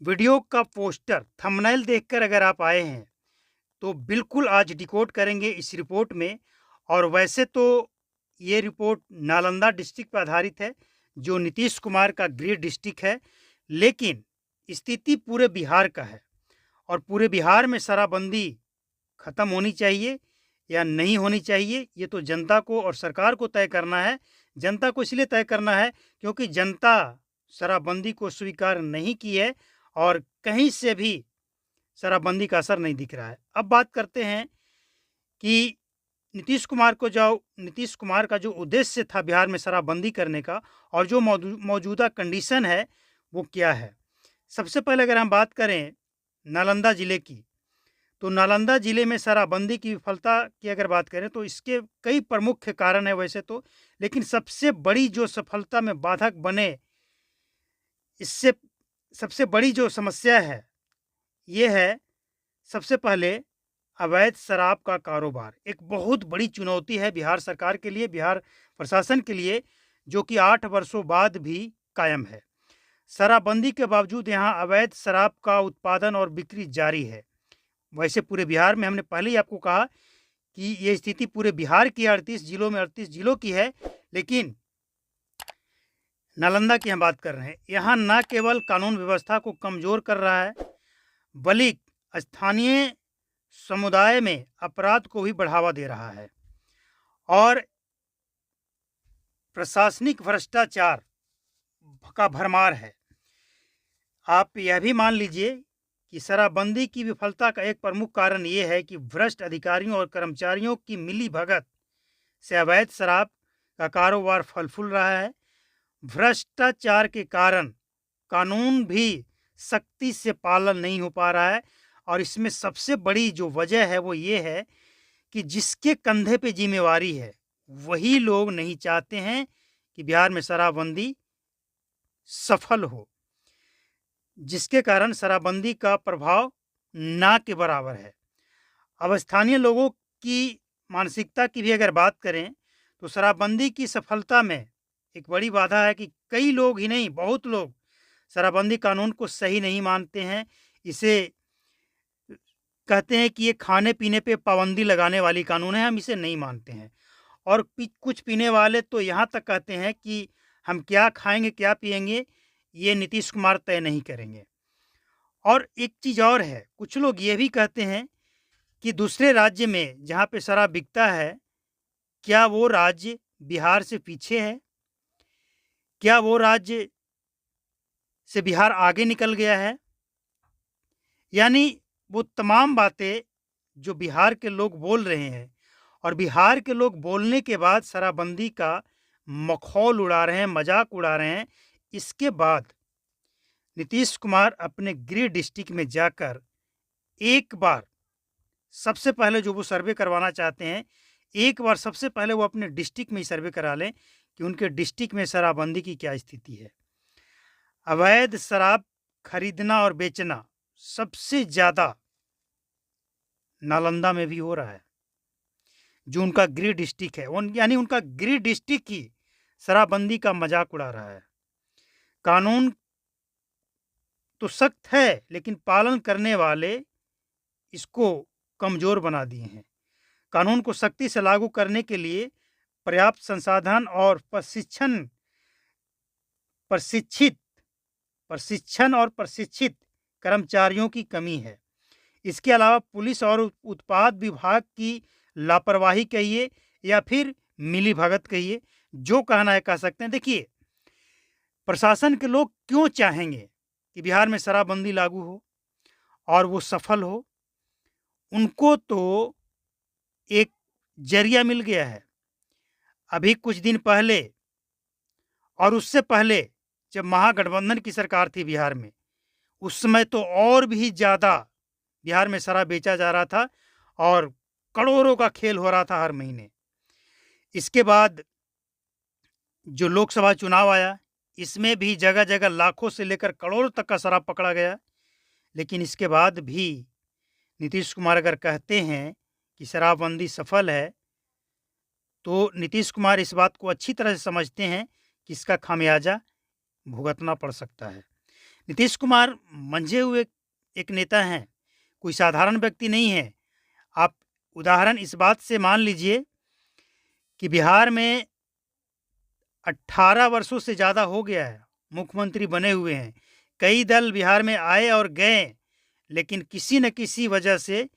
Video का poster thumbnail देखकर अगर आप आए हैं तो बिल्कुल आज डिकोड करेंगे इस रिपोर्ट में। और वैसे तो ये रिपोर्ट नालंदा डिस्ट्रिक्ट पर आधारित है जो नीतीश कुमार का गृह डिस्ट्रिक्ट है, लेकिन स्थिति पूरे बिहार का है और पूरे बिहार में शराबबंदी खत्म होनी चाहिए या नहीं होनी चाहिए, ये तो जनता को और सरकार को तय करना है। जनता को इसलिए तय करना है क्योंकि जनता शराबबंदी को स्वीकार नहीं की है और कहीं से भी शराबबंदी का असर नहीं दिख रहा है। अब बात करते हैं कि नीतीश कुमार का जो उद्देश्य था बिहार में शराबबंदी करने का और जो मौजूदा कंडीशन है वो क्या है। सबसे पहले अगर हम बात करें नालंदा ज़िले की, तो नालंदा ज़िले में शराबबंदी की विफलता की अगर बात करें तो इसके कई प्रमुख कारण हैं वैसे तो, लेकिन सबसे बड़ी जो सफलता में बाधक बने, इससे सबसे बड़ी जो समस्या है ये है सबसे पहले अवैध शराब का कारोबार। एक बहुत बड़ी चुनौती है बिहार सरकार के लिए, बिहार प्रशासन के लिए, जो कि 8 वर्षों बाद भी कायम है। शराबबंदी के बावजूद यहाँ अवैध शराब का उत्पादन और बिक्री जारी है। वैसे पूरे बिहार में हमने पहले ही आपको कहा कि ये स्थिति पूरे बिहार की 38 जिलों में 38 जिलों की है, लेकिन नालंदा की हम बात कर रहे हैं। यहाँ न केवल कानून व्यवस्था को कमज़ोर कर रहा है बल्कि स्थानीय समुदाय में अपराध को भी बढ़ावा दे रहा है और प्रशासनिक भ्रष्टाचार का भरमार है। आप यह भी मान लीजिए कि शराबबंदी की विफलता का एक प्रमुख कारण ये है कि भ्रष्ट अधिकारियों और कर्मचारियों की मिलीभगत से अवैध शराब का कारोबार फल फूल रहा है। भ्रष्टाचार के कारण कानून भी सख्ती से पालन नहीं हो पा रहा है और इसमें सबसे बड़ी जो वजह है वो ये है कि जिसके कंधे पे जिम्मेवारी है वही लोग नहीं चाहते हैं कि बिहार में शराबबंदी सफल हो, जिसके कारण शराबबंदी का प्रभाव ना के बराबर है। अब स्थानीय लोगों की मानसिकता की भी अगर बात करें तो शराबबंदी की सफलता में एक बड़ी बाधा है कि कई लोग ही नहीं, बहुत लोग शराबबंदी कानून को सही नहीं मानते हैं। इसे कहते हैं कि ये खाने पीने पे पाबंदी लगाने वाली कानून है, हम इसे नहीं मानते हैं। और कुछ पीने वाले तो यहाँ तक कहते हैं कि हम क्या खाएंगे क्या पिएंगे ये नीतीश कुमार तय नहीं करेंगे। और एक चीज़ और है, कुछ लोग ये भी कहते हैं कि दूसरे राज्य में जहाँ पे शराब बिकता है, क्या वो राज्य बिहार से पीछे है? क्या वो राज्य से बिहार आगे निकल गया है? यानी वो तमाम बातें जो बिहार के लोग बोल रहे हैं और बिहार के लोग बोलने के बाद शराबबंदी का मखौल उड़ा रहे हैं, मजाक उड़ा रहे हैं। इसके बाद नीतीश कुमार अपने गृह डिस्ट्रिक्ट में जाकर एक बार सबसे पहले जो वो सर्वे करवाना चाहते हैं, एक बार सबसे पहले वो अपने डिस्ट्रिक्ट में ही सर्वे करा लें कि उनके डिस्ट्रिक्ट में शराबबंदी की क्या स्थिति है। अवैध शराब खरीदना और बेचना सबसे ज़्यादा नालंदा में भी हो रहा है, जो उनका गृह डिस्ट्रिक्ट है। यानी उनका गृह डिस्ट्रिक्ट ही शराबबंदी का मजाक उड़ा रहा है। कानून तो सख्त है लेकिन पालन करने वाले इसको कमज़ोर बना दिए हैं। कानून को सख्ती से लागू करने के लिए पर्याप्त संसाधन और प्रशिक्षित कर्मचारियों की कमी है। इसके अलावा पुलिस और उत्पाद विभाग की लापरवाही कहिए या फिर मिलीभगत कहिए, जो कहना है कह सकते हैं। देखिए, प्रशासन के लोग क्यों चाहेंगे कि बिहार में शराबबंदी लागू हो और वो सफल हो? उनको तो एक जरिया मिल गया है। अभी कुछ दिन पहले और उससे पहले जब महागठबंधन की सरकार थी बिहार में, उस समय तो और भी ज़्यादा बिहार में शराब बेचा जा रहा था और करोड़ों का खेल हो रहा था हर महीने। इसके बाद जो लोकसभा चुनाव आया, इसमें भी जगह जगह लाखों से लेकर करोड़ों तक का शराब पकड़ा गया। लेकिन इसके बाद भी नीतीश कुमार अगर कहते हैं कि शराबबंदी सफल है, तो नीतीश कुमार इस बात को अच्छी तरह से समझते हैं कि इसका खामियाजा भुगतना पड़ सकता है। नीतीश कुमार मंझे हुए एक नेता हैं, कोई साधारण व्यक्ति नहीं है। आप उदाहरण इस बात से मान लीजिए कि बिहार में 18 वर्षों से ज़्यादा हो गया है, मुख्यमंत्री बने हुए हैं। कई दल बिहार में आए और गए, लेकिन किसी न किसी वजह से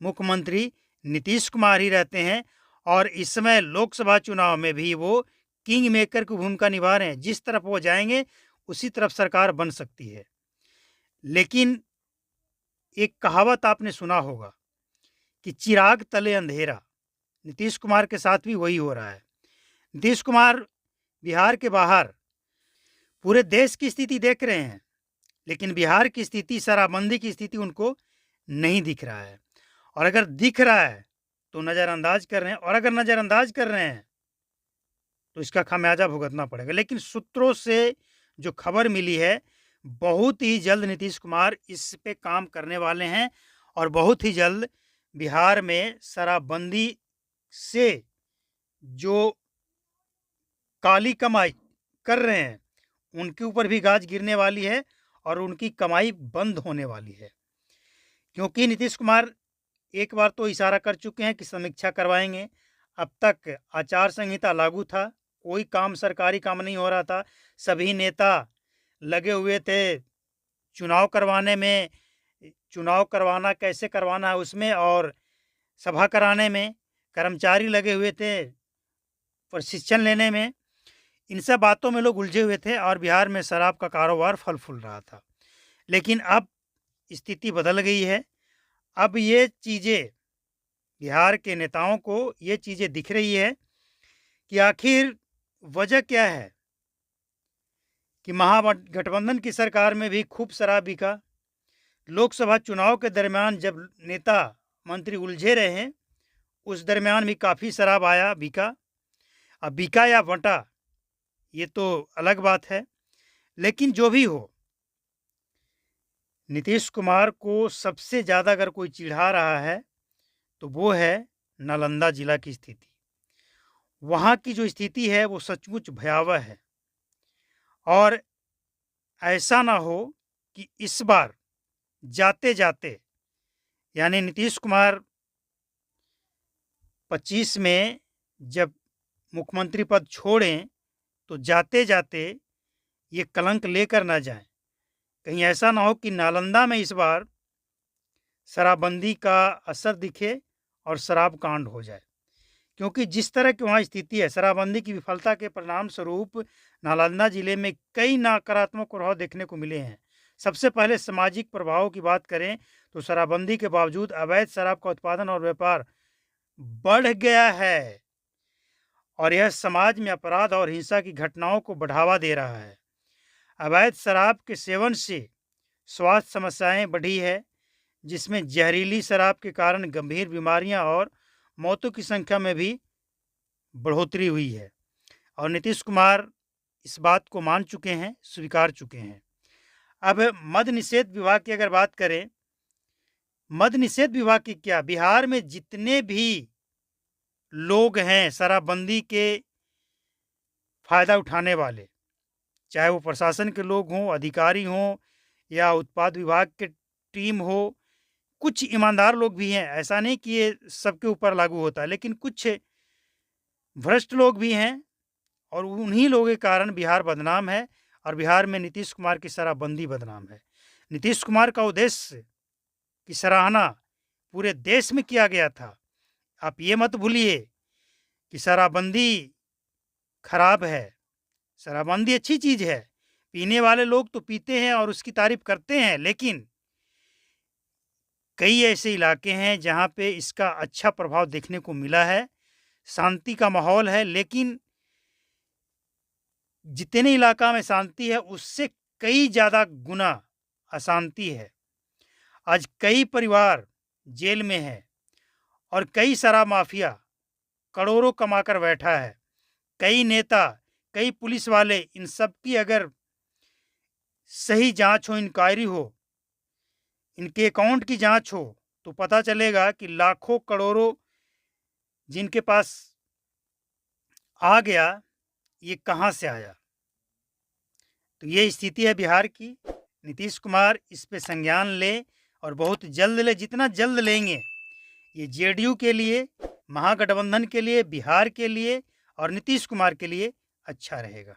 मुख्यमंत्री नीतीश कुमार ही रहते हैं और इस समय लोकसभा चुनाव में भी वो किंग मेकर की भूमिका निभा रहे हैं। जिस तरफ वो जाएंगे उसी तरफ सरकार बन सकती है। लेकिन एक कहावत आपने सुना होगा कि चिराग तले अंधेरा, नीतीश कुमार के साथ भी वही हो रहा है। नीतीश कुमार बिहार के बाहर पूरे देश की स्थिति देख रहे हैं, लेकिन बिहार की स्थिति, शराबबंदी की स्थिति उनको नहीं दिख रहा है। और अगर दिख रहा है तो नज़रअंदाज कर रहे हैं, और अगर नज़रअंदाज कर रहे हैं तो इसका खामियाजा भुगतना पड़ेगा। लेकिन सूत्रों से जो खबर मिली है, बहुत ही जल्द नीतीश कुमार इस पे काम करने वाले हैं और बहुत ही जल्द बिहार में शराबबंदी से जो काली कमाई कर रहे हैं उनके ऊपर भी गाज गिरने वाली है और उनकी कमाई बंद होने वाली है। क्योंकि नीतीश कुमार एक बार तो इशारा कर चुके हैं कि समीक्षा करवाएंगे। अब तक आचार संहिता लागू था, कोई काम, सरकारी काम नहीं हो रहा था। सभी नेता लगे हुए थे चुनाव करवाने में, चुनाव करवाना कैसे करवाना है उसमें, और सभा कराने में। कर्मचारी लगे हुए थे प्रशिक्षण लेने में। इन सब बातों में लोग उलझे हुए थे और बिहार में शराब का कारोबार फल फूल रहा था। लेकिन अब स्थिति बदल गई है। अब ये चीज़ें बिहार के नेताओं को ये चीज़ें दिख रही है कि आखिर वजह क्या है कि महागठबंधन की सरकार में भी खूब शराब बिका। लोकसभा चुनाव के दरमियान जब नेता मंत्री उलझे रहे हैं, उस दरमियान भी काफ़ी शराब आया, बिका। अब बिका या बंटा ये तो अलग बात है। लेकिन जो भी हो, नीतीश कुमार को सबसे ज़्यादा अगर कोई चिढ़ा रहा है तो वो है नालंदा जिला की स्थिति। वहाँ की जो स्थिति है वो सचमुच भयावह है। और ऐसा ना हो कि इस बार जाते जाते, यानी नीतीश कुमार 25 में जब मुख्यमंत्री पद छोड़ें तो जाते जाते ये कलंक लेकर ना जाएं। कहीं ऐसा ना हो कि नालंदा में इस बार शराबबंदी का असर दिखे और शराब कांड हो जाए। क्योंकि जिस तरह की वहाँ स्थिति है, शराबबंदी की विफलता के परिणाम स्वरूप नालंदा जिले में कई नकारात्मक प्रभाव देखने को मिले हैं। सबसे पहले सामाजिक प्रभावों की बात करें तो शराबबंदी के बावजूद अवैध शराब का उत्पादन और व्यापार बढ़ गया है और यह समाज में अपराध और हिंसा की घटनाओं को बढ़ावा दे रहा है। अवैध शराब के सेवन से स्वास्थ्य समस्याएं बढ़ी है, जिसमें जहरीली शराब के कारण गंभीर बीमारियां और मौतों की संख्या में भी बढ़ोतरी हुई है। और नीतीश कुमार इस बात को मान चुके हैं, स्वीकार चुके हैं। अब मद्य निषेध विभाग की अगर बात करें, मद्य निषेध विभाग की क्या, बिहार में जितने भी लोग हैं शराबबंदी के फायदा उठाने वाले, चाहे वो प्रशासन के लोग हों, अधिकारी हों या उत्पाद विभाग के टीम हो, कुछ ईमानदार लोग भी हैं। ऐसा नहीं कि ये सबके ऊपर लागू होता है, लेकिन कुछ भ्रष्ट लोग भी हैं और उन्हीं लोगों के कारण बिहार बदनाम है और बिहार में नीतीश कुमार की शराबबंदी बदनाम है। नीतीश कुमार का उद्देश्य की सराहना पूरे देश में किया गया था। आप ये मत भूलिए कि शराबबंदी खराब है, शराबबंदी अच्छी चीज़ है। पीने वाले लोग तो पीते हैं और उसकी तारीफ करते हैं, लेकिन कई ऐसे इलाके हैं जहाँ पे इसका अच्छा प्रभाव देखने को मिला है। शांति का माहौल है, लेकिन जितने इलाका में शांति है उससे कई ज़्यादा गुना अशांति है। आज कई परिवार जेल में है और कई शराब माफिया करोड़ों कमाकर बैठा है। कई नेता, कई पुलिस वाले, इन सब की अगर सही जांच हो, इंक्वायरी हो, इनके अकाउंट की जांच हो, तो पता चलेगा कि लाखों करोड़ों जिनके पास आ गया, ये कहाँ से आया। तो ये स्थिति है बिहार की। नीतीश कुमार इस पे संज्ञान लें और बहुत जल्द ले, जितना जल्द लेंगे ये जेडीयू के लिए, महागठबंधन के लिए, बिहार के लिए और नीतीश कुमार के लिए अच्छा रहेगा।